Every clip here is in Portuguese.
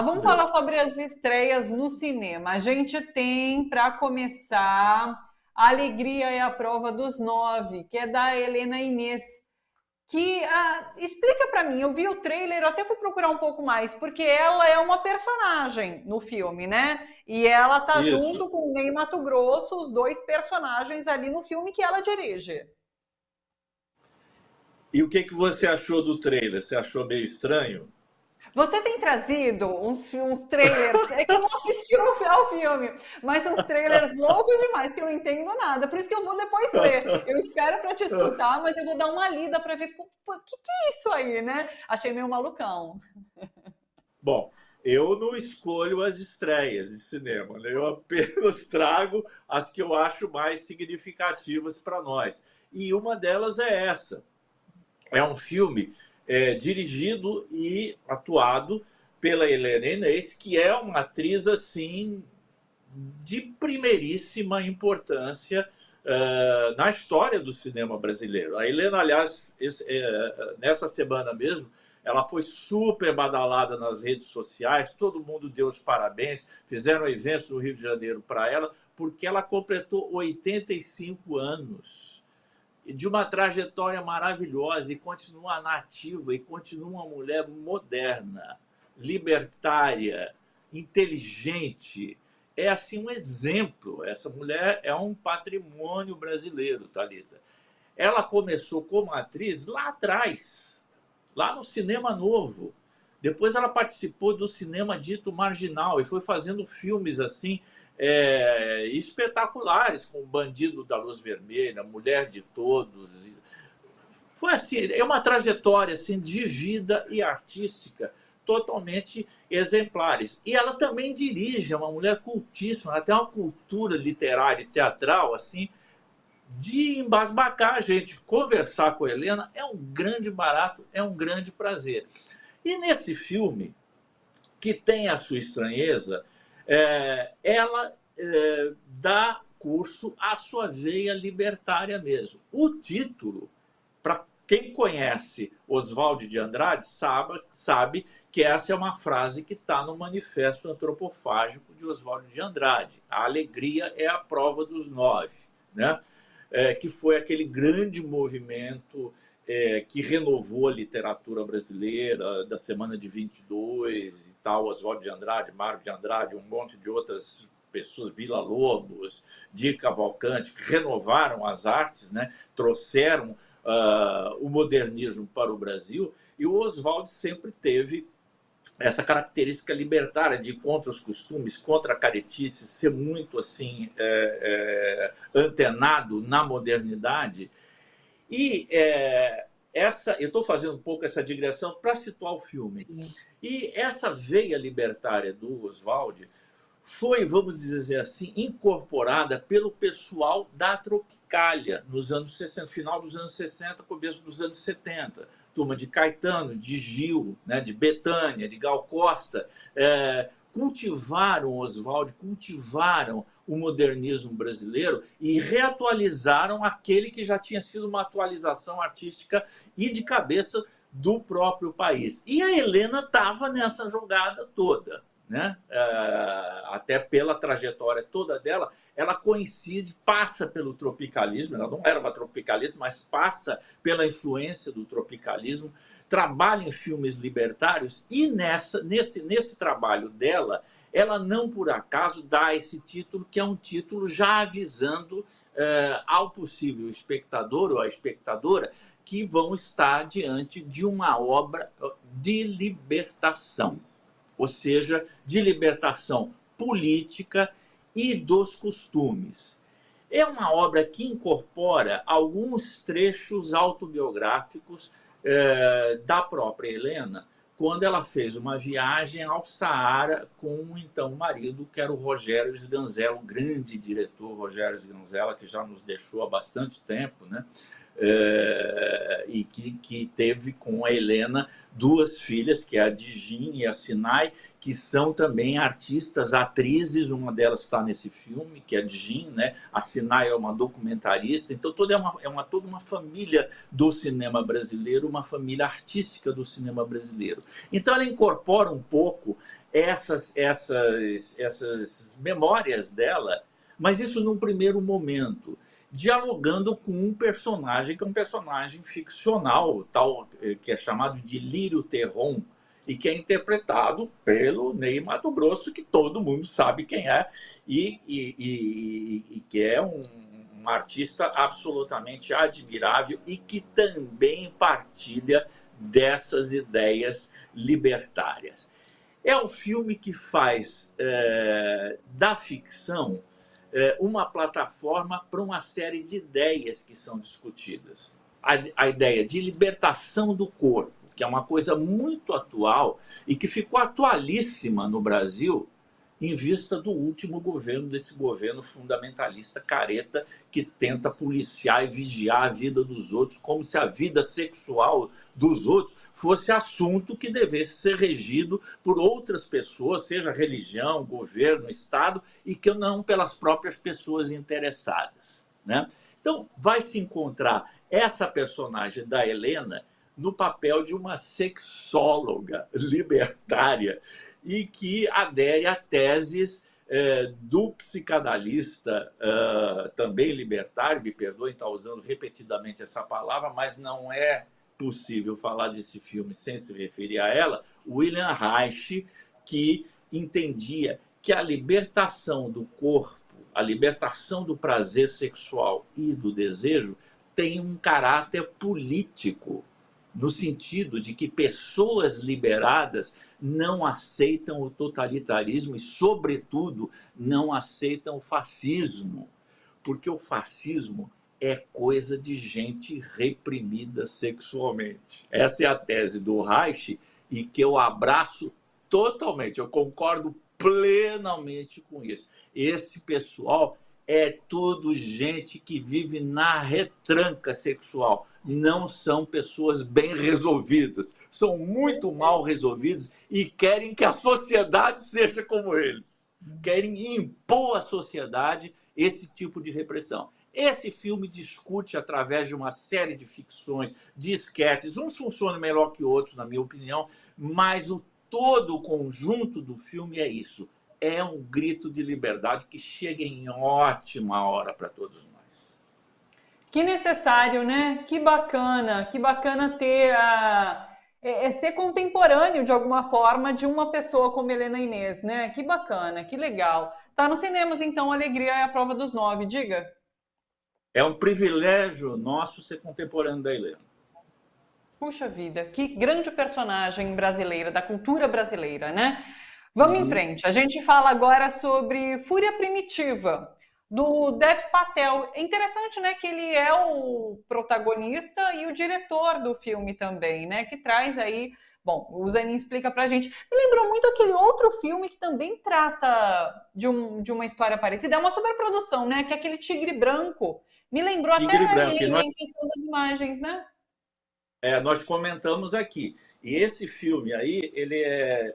Vamos falar sobre as estreias no cinema. A gente tem, para começar, A Alegria é a Prova dos Nove, que é da Helena Inês. Que explica para mim, eu vi o trailer, eu até fui procurar um pouco mais, porque ela é uma personagem no filme, né? E ela tá Isso. junto com o Ney Matogrosso, os dois personagens ali no filme que ela dirige. E o que você achou do trailer? Você achou meio estranho? Você tem trazido uns trailers, é que eu não assisti ao filme, mas uns trailers loucos demais, que eu não entendo nada, por isso que eu vou depois ler. Eu espero para te escutar, mas eu vou dar uma lida para ver o que é isso aí, né? Achei meio malucão. Bom, eu não escolho as estreias de cinema, né? Eu apenas trago as que eu acho mais significativas para nós. E uma delas é essa. É um filme dirigido e atuado pela Helena Inês, que é uma atriz assim de primeiríssima importância na história do cinema brasileiro. A Helena, aliás, nessa semana mesmo, ela foi super badalada nas redes sociais, todo mundo deu os parabéns, fizeram eventos no Rio de Janeiro para ela, porque ela completou 85 anos de uma trajetória maravilhosa e continua nativa e continua uma mulher moderna, libertária, inteligente. É assim um exemplo. Essa mulher é um patrimônio brasileiro, Thalita. Ela começou como atriz lá atrás, lá no Cinema Novo. Depois ela participou do cinema dito marginal e foi fazendo filmes assim espetaculares, como Bandido da Luz Vermelha, Mulher de Todos. Foi assim, é uma trajetória assim de vida e artística totalmente exemplares. E ela também dirige, é uma mulher cultíssima, ela tem uma cultura literária e teatral assim de embasbacar a gente. Conversar com a Helena é um grande barato, é um grande prazer. E nesse filme, que tem a sua estranheza, ela dá curso à sua veia libertária mesmo. O título, para quem conhece Oswald de Andrade, sabe que essa é uma frase que está no Manifesto Antropofágico de Oswald de Andrade. A alegria é a prova dos nove, né? Que foi aquele grande movimento que renovou a literatura brasileira da Semana de 22 e tal, Oswald de Andrade, Mário de Andrade, um monte de outras pessoas, Vila Lobos, Di Cavalcanti, que renovaram as artes, né? Trouxeram o modernismo para o Brasil, e o Oswald sempre teve essa característica libertária de ir contra os costumes, contra a caretice, ser muito assim antenado na modernidade. E eu estou fazendo um pouco essa digressão para situar o filme. Sim. E essa veia libertária do Oswald foi, vamos dizer assim, incorporada pelo pessoal da Tropicália nos anos 60, final dos anos 60, começo dos anos 70. Turma de Caetano, de Gil, né, de Bethânia, de Gal Costa, cultivaram Oswald, cultivaram o modernismo brasileiro e reatualizaram aquele que já tinha sido uma atualização artística e de cabeça do próprio país. E a Helena estava nessa jogada toda, né? Até pela trajetória toda dela, ela coincide, passa pelo tropicalismo, ela não era uma tropicalista, mas passa pela influência do tropicalismo, trabalha em filmes libertários e nesse trabalho dela, ela não por acaso dá esse título, que é um título já avisando ao possível espectador ou à espectadora que vão estar diante de uma obra de libertação, ou seja, de libertação política e dos costumes. É uma obra que incorpora alguns trechos autobiográficos da própria Helena, quando ela fez uma viagem ao Saara com o então marido, que era o Rogério Sganzella, o grande diretor Rogério Sganzella, que já nos deixou há bastante tempo, né? e que teve com a Helena duas filhas, que é a Djin e a Sinai, que são também artistas, atrizes. Uma delas está nesse filme, que é a Djin, né? A Sinai é uma documentarista. Então, toda uma família do cinema brasileiro, uma família artística do cinema brasileiro. Então, ela incorpora um pouco essas memórias dela, mas isso num primeiro momento, dialogando com um personagem que é um personagem ficcional, tal, que é chamado de Lírio Terron, e que é interpretado pelo Ney Matogrosso, que todo mundo sabe quem é, e que é um artista absolutamente admirável e que também partilha dessas ideias libertárias. É um filme que faz da ficção uma plataforma para uma série de ideias que são discutidas. A ideia de libertação do corpo, que é uma coisa muito atual e que ficou atualíssima no Brasil em vista do último governo, desse governo fundamentalista careta que tenta policiar e vigiar a vida dos outros, como se a vida sexual dos outros fosse assunto que devesse ser regido por outras pessoas, seja religião, governo, Estado, e que não pelas próprias pessoas interessadas, né? Então, vai se encontrar essa personagem da Helena no papel de uma sexóloga libertária e que adere a teses do psicanalista também libertário, me perdoem estar usando repetidamente essa palavra, mas não é possível falar desse filme sem se referir a ela, William Reich, que entendia que a libertação do corpo, a libertação do prazer sexual e do desejo tem um caráter político, no sentido de que pessoas liberadas não aceitam o totalitarismo e, sobretudo, não aceitam o fascismo, porque o fascismo é coisa de gente reprimida sexualmente. Essa é a tese do Reich e que eu abraço totalmente, eu concordo plenamente com isso. Esse pessoal é tudo gente que vive na retranca sexual, não são pessoas bem resolvidas, são muito mal resolvidos e querem que a sociedade seja como eles, querem impor à sociedade esse tipo de repressão. Esse filme discute, através de uma série de ficções, de esquetes, uns funcionam melhor que outros, na minha opinião, mas todo o conjunto do filme é isso. É um grito de liberdade que chega em ótima hora para todos nós. Que necessário, né? Que bacana ter ser contemporâneo, de alguma forma, de uma pessoa como Helena Inês, né? Que bacana, que legal. Tá nos cinemas, então, Alegria é a Prova dos Nove, diga. É um privilégio nosso ser contemporâneo da Helena. Puxa vida, que grande personagem brasileira, da cultura brasileira, né? Vamos em frente. A gente fala agora sobre Fúria Primitiva, do Dev Patel. É interessante, né, que ele é o protagonista e o diretor do filme também, né? Que traz aí... Bom, o Zanin explica pra gente. Me lembrou muito aquele outro filme que também trata de uma história parecida. É uma superprodução, né? Que é aquele Tigre Branco. Me lembrou Tigre até Branco, ele em questão das imagens, né? Nós comentamos aqui. E esse filme aí, ele é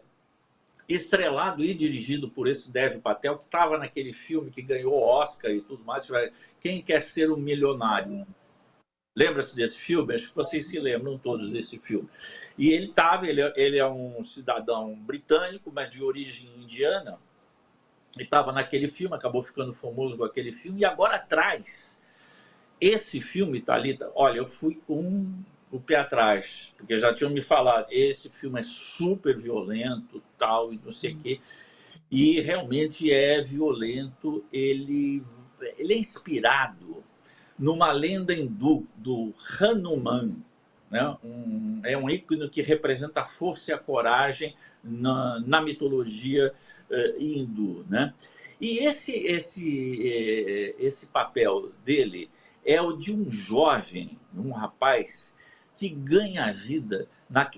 estrelado e dirigido por esse Dev Patel, que estava naquele filme que ganhou Oscar e tudo mais. Quem Quer Ser um Milionário? Lembra-se desse filme? Acho que vocês se lembram todos desse filme. E ele é um cidadão britânico, mas de origem indiana. E estava naquele filme, acabou ficando famoso com aquele filme. E agora traz esse filme, Thalita. Olha, eu fui com o pé atrás, porque já tinham me falado, esse filme é super violento, tal, e não sei o quê. E realmente é violento. Ele é inspirado numa lenda hindu do Hanuman, né? É um ícone que representa a força e a coragem na mitologia hindu, né? E esse papel dele é o de um jovem, um rapaz que ganha a vida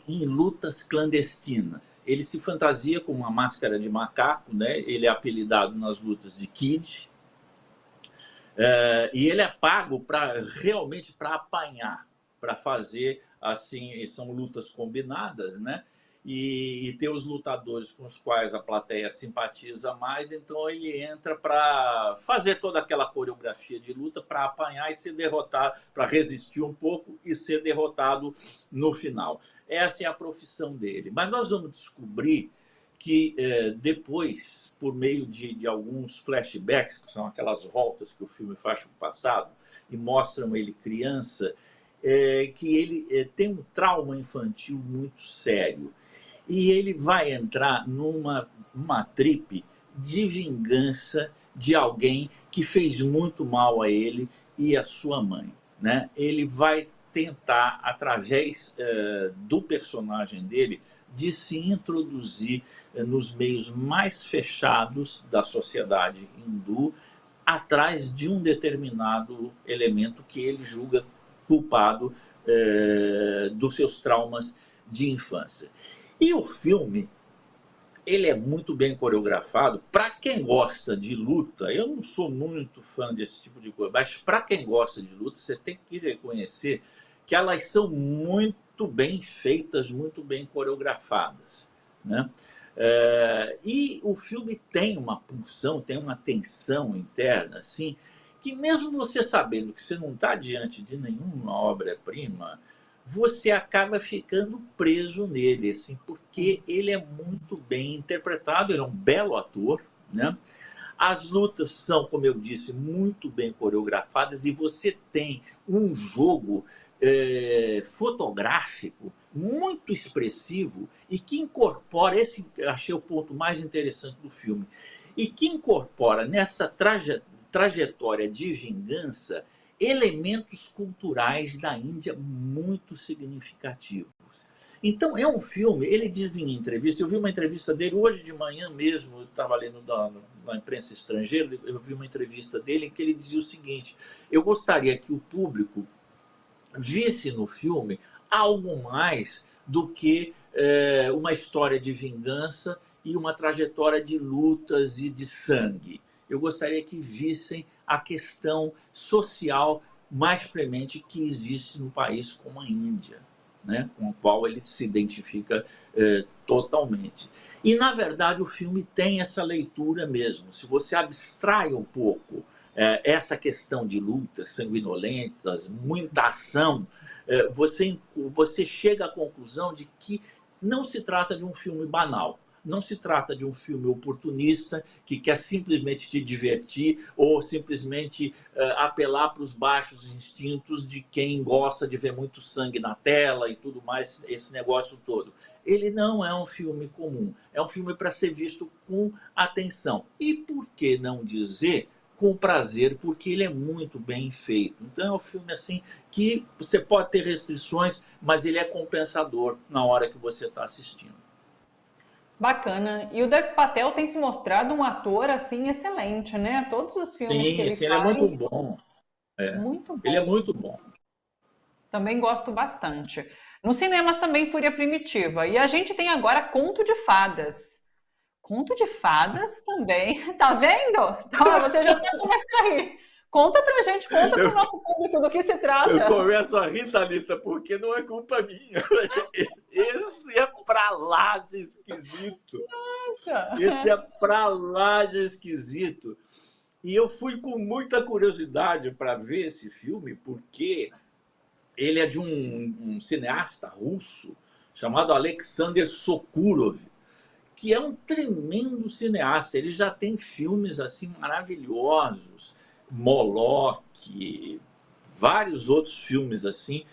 em lutas clandestinas. Ele se fantasia com uma máscara de macaco, né? Ele é apelidado nas lutas de Kid. E ele é pago para realmente para apanhar, para fazer assim, são lutas combinadas, né? E tem os lutadores com os quais a plateia simpatiza mais, então ele entra para fazer toda aquela coreografia de luta, para apanhar e ser derrotado, para resistir um pouco e ser derrotado no final. Essa é a profissão dele. Mas nós vamos descobrir que depois, por meio de alguns flashbacks, que são aquelas voltas que o filme faz para o passado, e mostram ele criança, que ele tem um trauma infantil muito sério. E ele vai entrar numa trip de vingança de alguém que fez muito mal a ele e a sua mãe, né? Ele vai tentar, através do personagem dele, de se introduzir nos meios mais fechados da sociedade hindu, atrás de um determinado elemento que ele julga culpado dos seus traumas de infância. E o filme, ele é muito bem coreografado. Para quem gosta de luta, eu não sou muito fã desse tipo de coisa, mas para quem gosta de luta, você tem que reconhecer que elas são muito bem feitas, muito bem coreografadas, né? E o filme tem uma pulsão, tem uma tensão interna, assim, que mesmo você sabendo que você não está diante de nenhuma obra-prima, você acaba ficando preso nele, assim, porque ele é muito bem interpretado, ele é um belo ator, né? As lutas são, como eu disse, muito bem coreografadas e você tem um jogo fotográfico muito expressivo e que incorpora, esse achei o ponto mais interessante do filme, e que incorpora nessa trajetória de vingança elementos culturais da Índia muito significativos. Então, é um filme, ele diz em entrevista, eu vi uma entrevista dele hoje de manhã mesmo, eu estava lendo na imprensa estrangeira, eu vi uma entrevista dele em que ele dizia o seguinte: eu gostaria que o público visse no filme algo mais do que uma história de vingança e uma trajetória de lutas e de sangue. Eu gostaria que vissem a questão social mais premente que existe no país como a Índia, né? Com o qual ele se identifica totalmente. E, na verdade, o filme tem essa leitura mesmo. Se você abstrai um pouco essa questão de lutas sanguinolentas, muita ação, você chega à conclusão de que não se trata de um filme banal. Não se trata de um filme oportunista que quer simplesmente te divertir ou simplesmente apelar para os baixos instintos de quem gosta de ver muito sangue na tela e tudo mais, esse negócio todo. Ele não é um filme comum, é um filme para ser visto com atenção. E por que não dizer com prazer, porque ele é muito bem feito. Então é um filme assim que você pode ter restrições, mas ele é compensador na hora que você está assistindo. Bacana. E o Dev Patel tem se mostrado um ator assim excelente, né? Todos os filmes que ele Sim, ele é faz, muito bom. muito Ele é bom. muito bom. Também gosto bastante. Nos cinemas também Fúria Primitiva. E a gente tem agora Conto de Fadas. Conto de Fadas também. Tá vendo? Então, você já até começa a rir. Conta pra gente, conta pro nosso público do que se trata. Eu começo a rir, Thalita, porque não é culpa minha. Esse é pra lá de esquisito. Nossa! Esse é pra lá de esquisito. E eu fui com muita curiosidade para ver esse filme, porque ele é de um cineasta russo chamado Alexander Sokurov, que é um tremendo cineasta. Ele já tem filmes assim maravilhosos, Moloch, vários outros filmes assim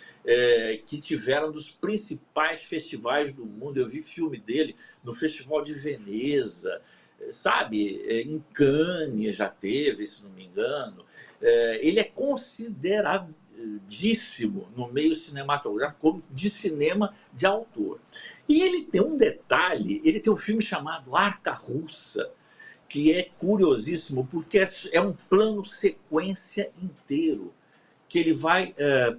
que tiveram dos principais festivais do mundo. Eu vi filme dele no Festival de Veneza, sabe, em Cannes já teve, se não me engano. Ele é consideradíssimo no meio cinematográfico como de cinema de autor. E ele tem um detalhe, ele tem um filme chamado Arca Russa, que é curiosíssimo, porque é um plano sequência inteiro, que ele vai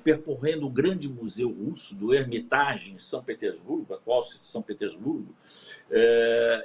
percorrendo o grande museu russo do Hermitage em São Petersburgo, atual São Petersburgo,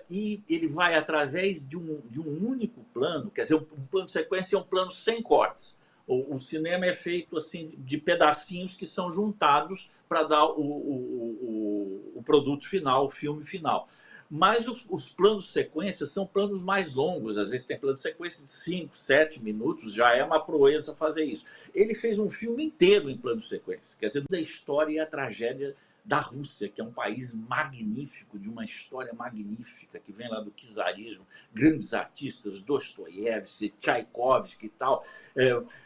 e ele vai através de um único plano, quer dizer, um plano de sequência é um plano sem cortes. O cinema é feito assim de pedacinhos que são juntados para dar o produto final, o filme final. Mas os planos de sequência são planos mais longos, às vezes tem plano de sequência de 5, 7 minutos, já é uma proeza fazer isso. Ele fez um filme inteiro em plano de sequência, quer dizer, da história e a tragédia da Rússia, que é um país magnífico, de uma história magnífica, que vem lá do czarismo, grandes artistas, Dostoiévski, Tchaikovsky e tal,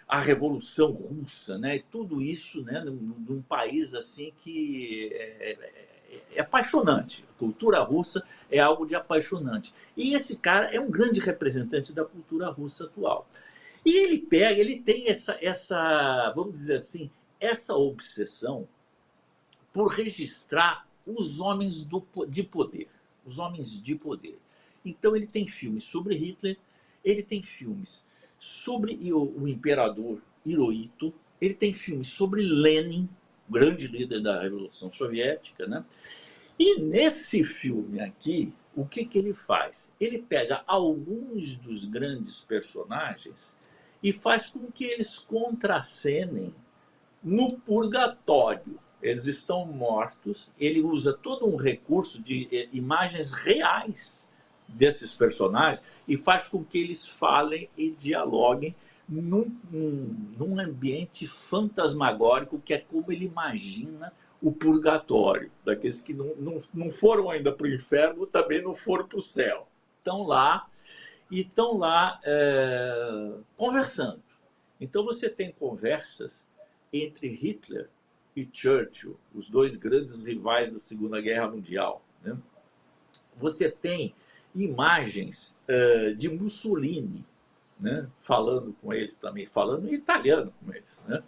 a Revolução Russa, né? Tudo isso, né, num país assim que é apaixonante. A cultura russa é algo de apaixonante. E esse cara é um grande representante da cultura russa atual. E ele tem essa, vamos dizer assim, essa obsessão por registrar os homens de poder. Os homens de poder. Então ele tem filmes sobre Hitler, ele tem filmes sobre o imperador Hirohito, ele tem filmes sobre Lenin, grande líder da Revolução Soviética, né? E nesse filme aqui, o que ele faz? Ele pega alguns dos grandes personagens e faz com que eles contracenem no purgatório. Eles estão mortos, ele usa todo um recurso de imagens reais desses personagens e faz com que eles falem e dialoguem num ambiente fantasmagórico, que é como ele imagina o purgatório, daqueles que não foram ainda para o inferno, também não foram para o céu. Estão lá conversando. Então você tem conversas entre Hitler e Churchill, os dois grandes rivais da Segunda Guerra Mundial, né? Você tem imagens de Mussolini, né, falando com eles também, falando em italiano com eles, né?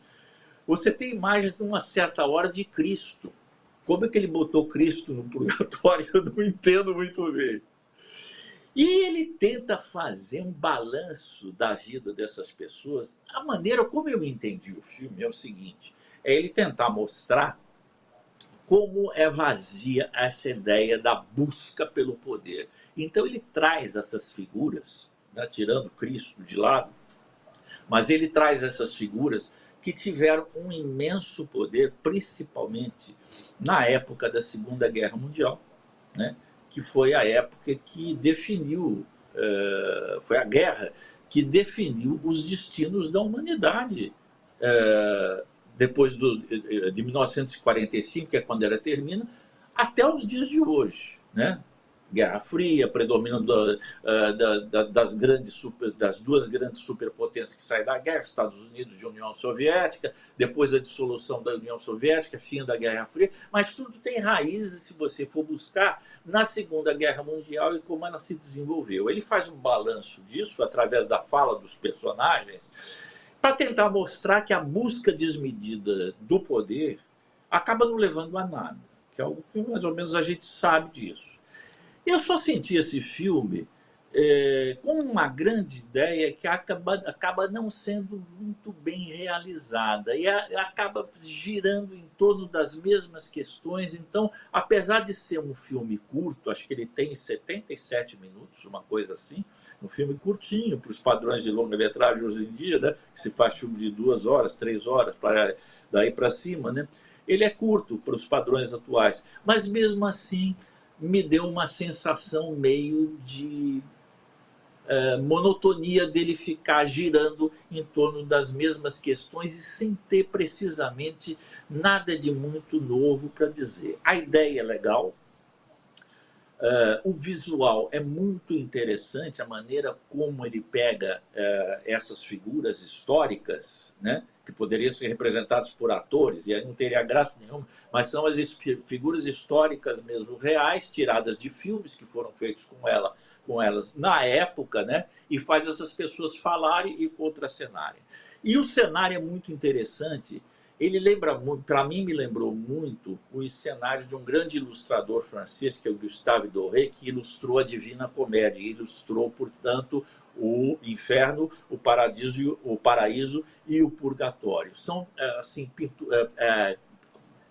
Você tem imagens, numa certa hora, de Cristo. Como é que ele botou Cristo no purgatório? Eu não entendo muito bem. E ele tenta fazer um balanço da vida dessas pessoas. A maneira como eu entendi o filme é o seguinte: é ele tentar mostrar como é vazia essa ideia da busca pelo poder. Então ele traz essas figuras, né, tirando Cristo de lado, mas ele traz essas figuras que tiveram um imenso poder, principalmente na época da Segunda Guerra Mundial, né? Que foi a época que definiu, foi a guerra que definiu os destinos da humanidade. Depois de 1945, que é quando ela termina, até os dias de hoje, né? Guerra Fria, predomínio das duas grandes superpotências que saem da guerra, Estados Unidos e União Soviética, depois a dissolução da União Soviética, fim da Guerra Fria, mas tudo tem raízes, se você for buscar, na Segunda Guerra Mundial e como ela se desenvolveu. Ele faz um balanço disso através da fala dos personagens, para tentar mostrar que a busca desmedida do poder acaba não levando a nada, que é algo que mais ou menos a gente sabe disso. Eu só senti esse filme com uma grande ideia que acaba não sendo muito bem realizada e acaba girando em torno das mesmas questões. Então, apesar de ser um filme curto, acho que ele tem 77 minutos, uma coisa assim, um filme curtinho para os padrões de longa-metragem hoje em dia, né? Que se faz filme de 2 horas, 3 horas, daí para cima, né? Ele é curto para os padrões atuais, mas mesmo assim me deu uma sensação meio de monotonia dele ficar girando em torno das mesmas questões e sem ter precisamente nada de muito novo para dizer. A ideia é legal, o visual é muito interessante, a maneira como ele pega essas figuras históricas, né, que poderiam ser representadas por atores, e aí não teria graça nenhuma, mas são as figuras históricas mesmo, reais, tiradas de filmes que foram feitos com elas na época, né, e faz essas pessoas falarem e contracenarem. E o cenário é muito interessante, Ele lembra muito, para mim, me lembrou muito os cenários de um grande ilustrador francês, que é o Gustave Doré, que ilustrou a Divina Comédia, e ilustrou, portanto, o Inferno, o Paraíso e o Purgatório. São assim,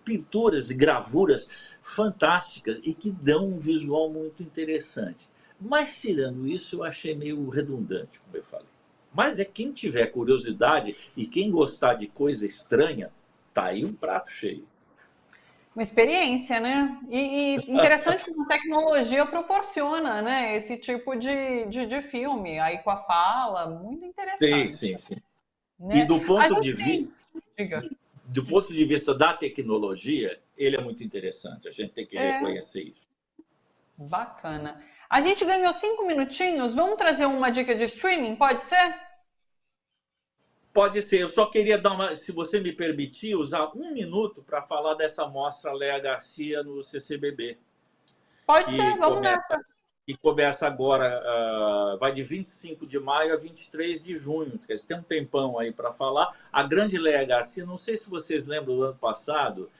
pinturas e gravuras fantásticas e que dão um visual muito interessante. Mas, tirando isso, eu achei meio redundante, como eu falei. Mas é quem tiver curiosidade e quem gostar de coisa estranha, tá aí um prato cheio. Uma experiência, né? E interessante como a tecnologia proporciona, né? Esse tipo de filme, aí com a fala, muito Sim, interessante. sim, sim. E Né? A gente tem. Diga. do ponto de vista da tecnologia, ele é muito interessante. A gente tem que É, reconhecer isso. bacana. A gente ganhou 5 minutinhos. Vamos trazer uma dica de streaming? Pode ser? Pode ser, eu só queria dar uma, se você me permitir, usar 1 minuto para falar dessa mostra Léa Garcia no CCBB, Pode ser, que vamos começa, nessa. que começa agora, vai de 25 de maio a 23 de junho, quer dizer, tem um tempão aí para falar. A grande Léa Garcia, não sei se vocês lembram do ano passado,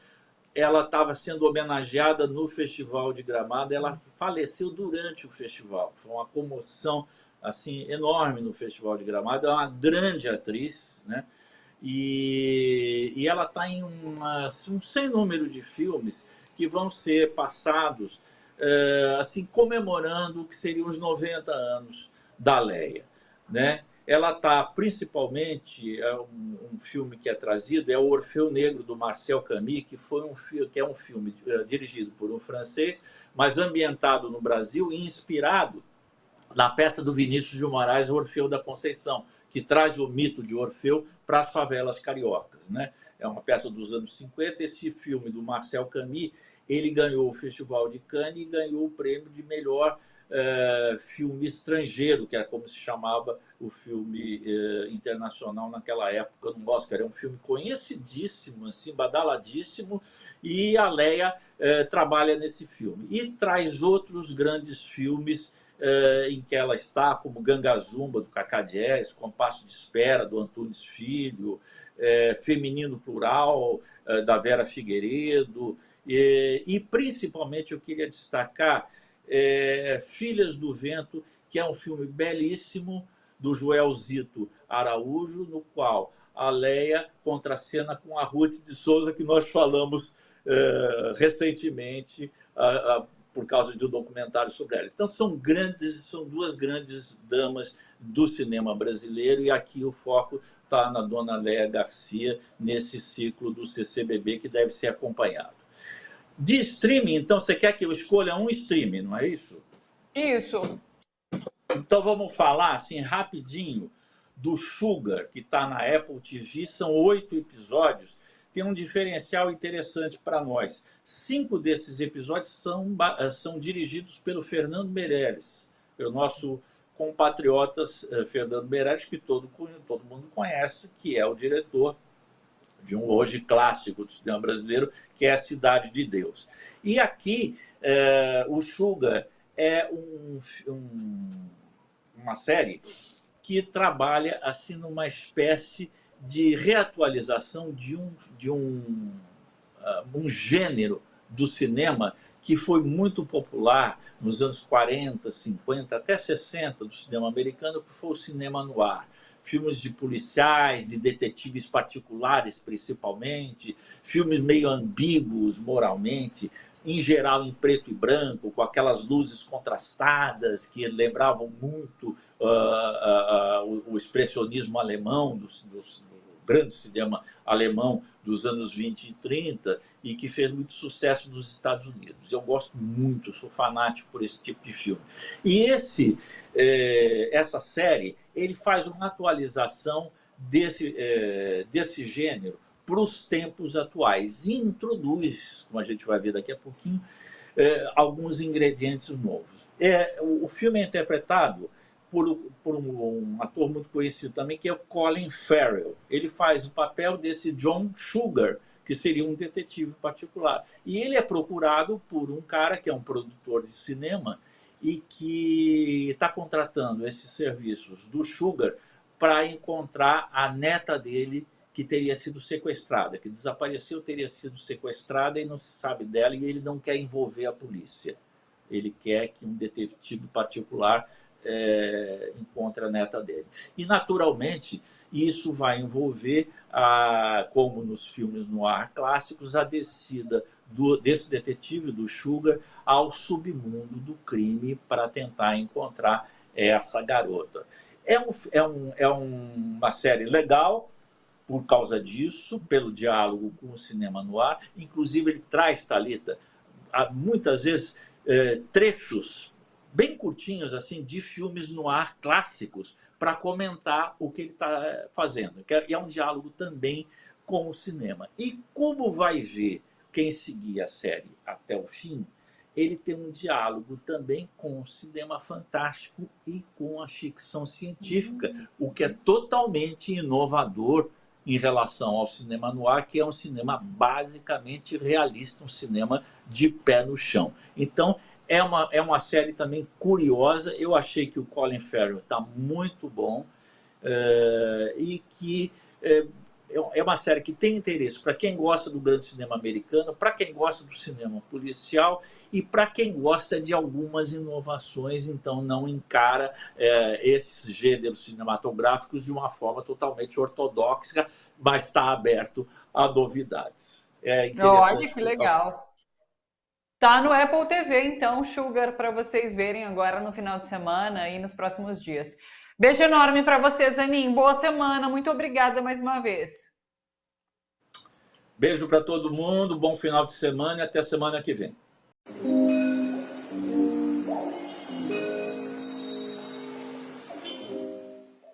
ela estava sendo homenageada no Festival de Gramado, ela faleceu durante o festival, foi uma comoção assim enorme no Festival de Gramado, é uma grande atriz, né? E ela está em um sem número de filmes que vão ser passados assim comemorando o que seriam os 90 anos da Leia, né? Ela está principalmente um filme que é trazido é o Orfeu Negro do Marcel Camus, que é um filme dirigido por um francês, mas ambientado no Brasil e inspirado na peça do Vinícius de Moraes, Orfeu da Conceição, que traz o mito de Orfeu para as favelas cariocas, né? É uma peça dos anos 50. Esse filme do Marcel Camus, ele ganhou o Festival de Cannes e ganhou o prêmio de melhor filme estrangeiro, que era como se chamava o filme internacional naquela época no Oscar. É um filme conhecidíssimo, assim, badaladíssimo, e a Leia trabalha nesse filme. E traz outros grandes filmes em que ela está, como Ganga Zumba, do Cacá Dias, Compasso de Espera, do Antunes Filho, Feminino Plural, da Vera Figueiredo, e principalmente eu queria destacar Filhas do Vento, que é um filme belíssimo, do Joelzito Araújo, no qual a Leia contracena com a Ruth de Souza, que nós falamos recentemente, por causa de um documentário sobre ela. Então, são duas grandes damas do cinema brasileiro, e aqui o foco está na dona Léa Garcia, nesse ciclo do CCBB, que deve ser acompanhado. De streaming, então, você quer que eu escolha um streaming, não é isso? Isso. Então, vamos falar, assim, rapidinho, do Sugar, que está na Apple TV. São 8 episódios. Tem um diferencial interessante para nós. 5 desses episódios são dirigidos pelo Fernando Meirelles, pelo nosso compatriota Fernando Meirelles, que todo mundo conhece, que é o diretor de um hoje clássico do cinema brasileiro, que é A Cidade de Deus. E aqui, o Sugar é uma série que trabalha assim numa espécie de reatualização de um gênero do cinema que foi muito popular nos anos 40, 50, até 60 do cinema americano, que foi o cinema noir. Filmes de policiais, de detetives particulares, principalmente, filmes meio ambíguos moralmente, em geral em preto e branco, com aquelas luzes contrastadas que lembravam muito o expressionismo alemão, do grande cinema alemão dos anos 20 e 30, e que fez muito sucesso nos Estados Unidos. Eu gosto muito, sou fanático por esse tipo de filme. E essa série, ele faz uma atualização desse gênero para os tempos atuais e introduz, como a gente vai ver daqui a pouquinho, alguns ingredientes novos. O filme é interpretado por um ator muito conhecido também, que é o Colin Farrell. Ele faz o papel desse John Sugar, que seria um detetive particular. E ele é procurado por um cara que é um produtor de cinema e que está contratando esses serviços do Sugar para encontrar a neta dele, que teria sido sequestrada, que desapareceu, teria sido sequestrada e não se sabe dela, e ele não quer envolver a polícia. Ele quer que um detetive particular encontre a neta dele. E, naturalmente, isso vai envolver, como nos filmes noir clássicos, a descida desse detetive, do Sugar, ao submundo do crime para tentar encontrar essa garota. É uma série legal por causa disso, pelo diálogo com o cinema noir. Inclusive, ele traz, Thalita, muitas vezes trechos bem curtinhos assim de filmes noir clássicos para comentar o que ele está fazendo. E é um diálogo também com o cinema. E como vai ver quem seguir a série até o fim, ele tem um diálogo também com o cinema fantástico e com a ficção científica, o que é totalmente inovador em relação ao cinema noir, que é um cinema basicamente realista, um cinema de pé no chão. Então, é uma série também curiosa. Eu achei que o Colin Farrell está muito bom, e que é uma série que tem interesse para quem gosta do grande cinema americano, para quem gosta do cinema policial e para quem gosta de algumas inovações, então não encara esses gêneros cinematográficos de uma forma totalmente ortodoxa, mas está aberto a novidades. É interessante. Olha que legal. Tá no Apple TV, então, Sugar, para vocês verem agora no final de semana e nos próximos dias. Beijo enorme para você, Zanin. Boa semana. Muito obrigada mais uma vez. Beijo para todo mundo. Bom final de semana e até semana que vem.